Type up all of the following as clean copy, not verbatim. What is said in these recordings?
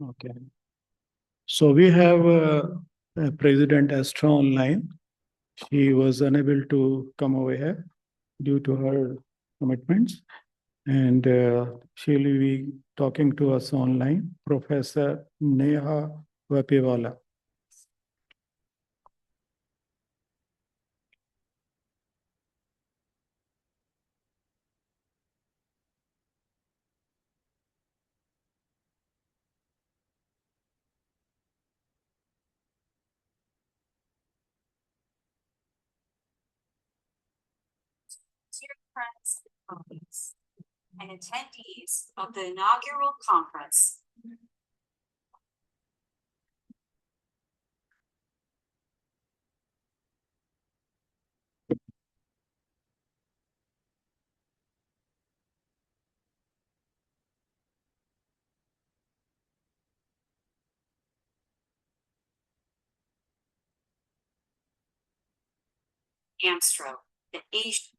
Okay. So we have President ASTRO online. She was unable to come over here due to her commitments, and she will be talking to us online. Professor Neha Vapiwala. Dear friends and colleagues, and attendees of the inaugural conference, AMSTRO, the Asian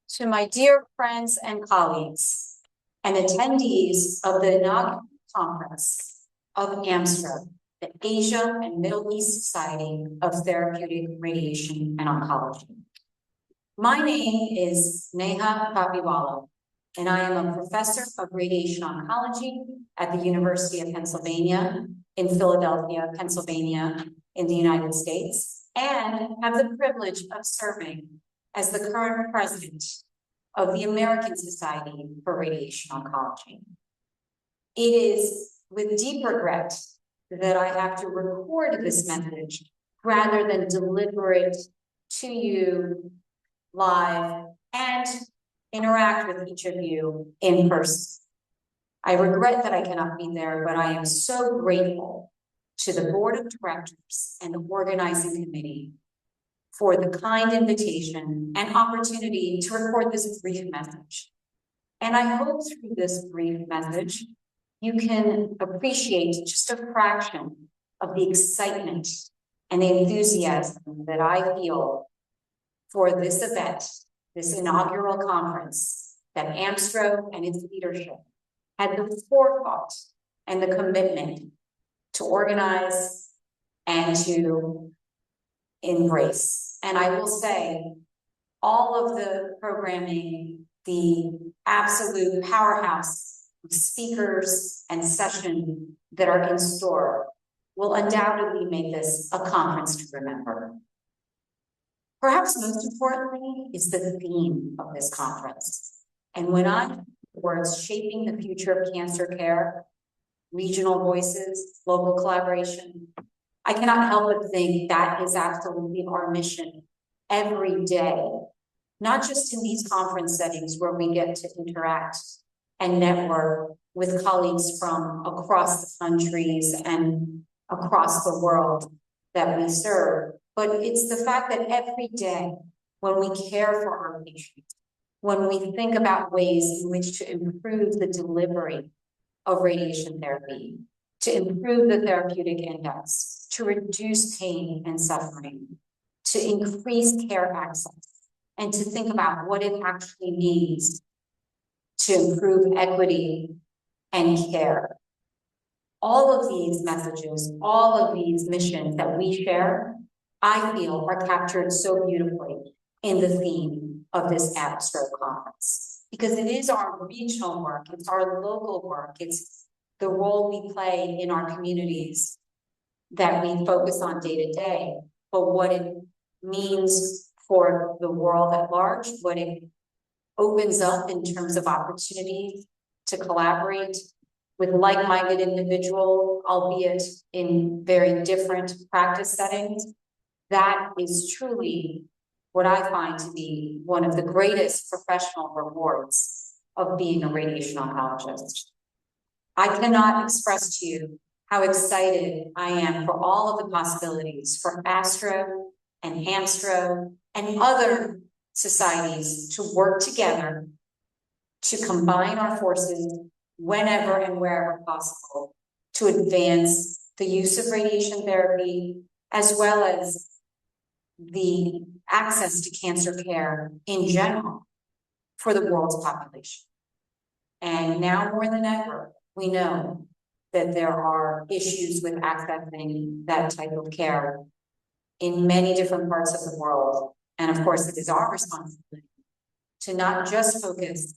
To my dear friends and colleagues, and attendees of the inaugural conference of AMSTRO, the Asia and Middle East Society of Therapeutic Radiation and Oncology. My name is Neha Vapiwala, and I am a professor of radiation oncology at the University of Pennsylvania in Philadelphia, Pennsylvania, in the United States, and have the privilege of serving as the current president of the American Society for Radiation Oncology. It is with deep regret that I have to record this message rather than deliver it to you live and interact with each of you in person. I regret that I cannot be there, but I am so grateful to the board of directors and the organizing committee for the kind invitation and opportunity to record this brief message. And I hope through this brief message, you can appreciate just a fraction of the excitement and the enthusiasm that I feel for this event, this inaugural conference, that AMSTRO and its leadership had the forethought and the commitment to organize and to embrace. And I will say, all of the programming, the absolute powerhouse of speakers and session that are in store will undoubtedly make this a conference to remember. Perhaps most importantly is the theme of this conference. And when I words shaping the future of cancer care, regional voices, local collaboration, I cannot help but think that is absolutely our mission every day, not just in these conference settings where we get to interact and network with colleagues from across the countries and across the world that we serve, but it's the fact that every day when we care for our patients, when we think about ways in which to improve the delivery of radiation therapy, to improve the therapeutic index, to reduce pain and suffering, to increase care access, and to think about what it actually means to improve equity and care. All of these messages, all of these missions that we share, I feel are captured so beautifully in the theme of this ASTRO conference. Because it is our regional work, it's our local work, it's the role we play in our communities that we focus on day to day, but what it means for the world at large, what it opens up in terms of opportunities to collaborate with like-minded individuals, albeit in very different practice settings. That is truly what I find to be one of the greatest professional rewards of being a radiation oncologist. I cannot express to you how excited I am for all of the possibilities for ASTRO and AMSTRO and other societies to work together to combine our forces whenever and wherever possible to advance the use of radiation therapy as well as the access to cancer care in general for the world's population. And now more than ever, we know that there are issues with accessing that type of care in many different parts of the world. And of course, it is our responsibility to not just focus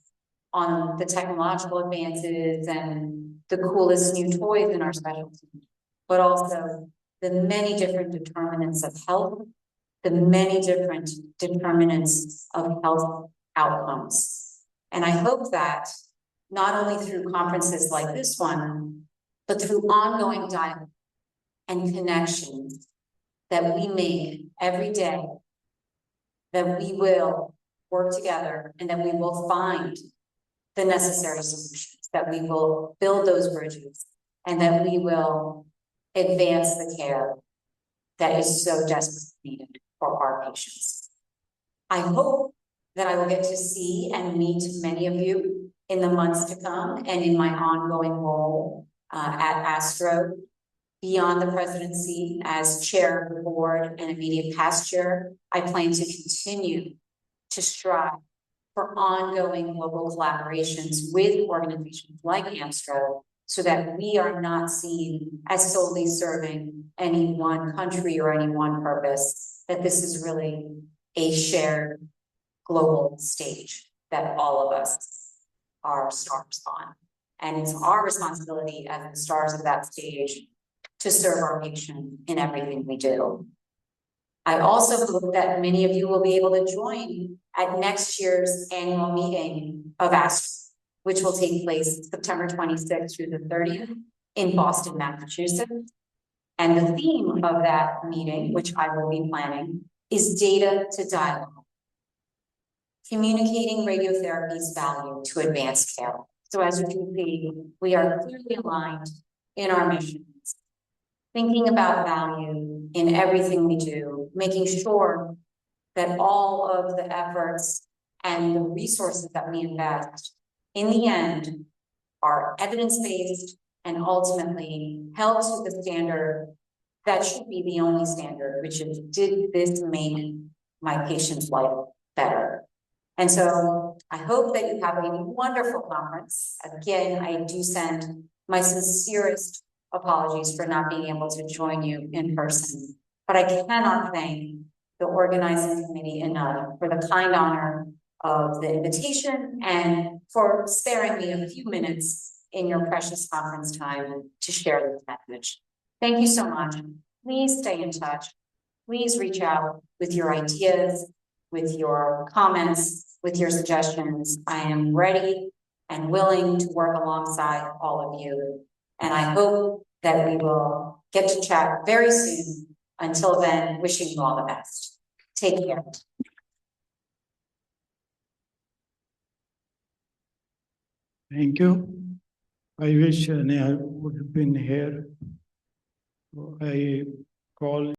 on the technological advances and the coolest new toys in our specialty, but also the many different determinants of health, the many different determinants of health outcomes. And I hope that not only through conferences like this one, but through ongoing dialogue and connections that we make every day, that we will work together and that we will find the necessary solutions, that we will build those bridges, and that we will advance the care that is so desperately needed for our patients. I hope that I will get to see and meet many of you in the months to come and in my ongoing role at ASTRO, beyond the presidency as chair of the board and immediate past chair. I plan to continue to strive for ongoing global collaborations with organizations like AMSTRO so that we are not seen as solely serving any one country or any one purpose, that this is really a shared global stage that all of us are stars on. And it's our responsibility as the stars of that stage to serve our patient in everything we do. I also hope that many of you will be able to join at next year's annual meeting of ASTRO, which will take place September 26th through the 30th in Boston, Massachusetts. And the theme of that meeting, which I will be planning, is data to dialogue, communicating radiotherapy's value to advance care. So as you can see, we are clearly aligned in our missions, thinking about value in everything we do, making sure that all of the efforts and the resources that we invest in the end are evidence-based and ultimately held to the standard that should be the only standard, which is, did this make my patient's life better? And so I hope that you have a wonderful conference. Again, I do send my sincerest apologies for not being able to join you in person, but I cannot thank the organizing committee enough for the kind honor of the invitation and for sparing me a few minutes in your precious conference time to share this message. Thank you so much. Please stay in touch. Please reach out with your ideas, with your comments, with your suggestions. I am ready and willing to work alongside all of you. And I hope that we will get to chat very soon. Until then, wishing you all the best. Take care. Thank you. I wish Neha would have been here. I call